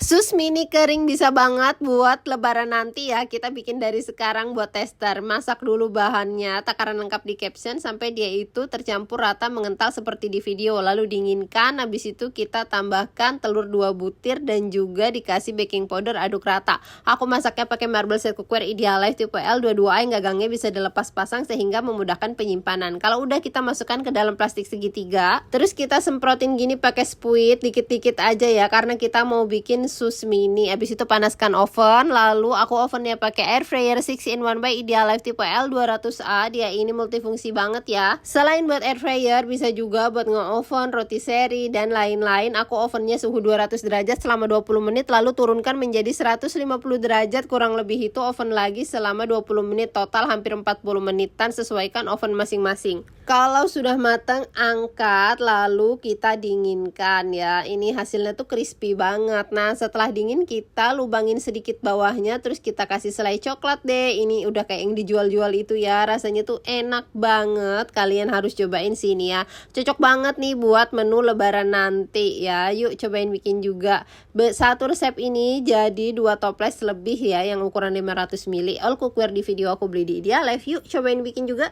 Sus mini kering bisa banget buat lebaran nanti ya. Kita bikin dari sekarang buat tester. Masak dulu bahannya, takaran lengkap di caption sampai dia itu tercampur rata mengental seperti di video. Lalu dinginkan, habis itu kita tambahkan telur 2 butir dan juga dikasih baking powder, aduk rata. Aku masaknya pakai marble set cookware Idealife tipe L 22A yang gagangnya bisa dilepas pasang sehingga memudahkan penyimpanan. Kalau udah kita masukkan ke dalam plastik segitiga, terus kita semprotin gini pakai spuit dikit-dikit aja ya karena kita mau bikin sus mini. Habis itu panaskan oven, lalu aku ovennya pakai air fryer 6-in-1 by Idealife tipe L 200A. Dia ini multifungsi banget ya. Selain buat air fryer, bisa juga buat nge-oven, roti seri dan lain-lain. Aku ovennya suhu 200 derajat selama 20 menit lalu turunkan menjadi 150 derajat, kurang lebih itu oven lagi selama 20 menit, total hampir 40 menitan, sesuaikan oven masing-masing. Kalau sudah matang, angkat lalu kita dinginkan ya. Ini hasilnya tuh crispy banget. Nah, setelah dingin kita lubangin sedikit bawahnya, terus kita kasih selai coklat deh. Ini udah kayak yang dijual-jual itu ya. Rasanya tuh enak banget. Kalian harus cobain sini ya. Cocok banget nih buat menu lebaran nanti ya. Yuk cobain bikin juga. Satu resep ini jadi 2 toples lebih ya, yang ukuran 500 ml. All cookware di video aku beli di Idealife. Yuk cobain bikin juga.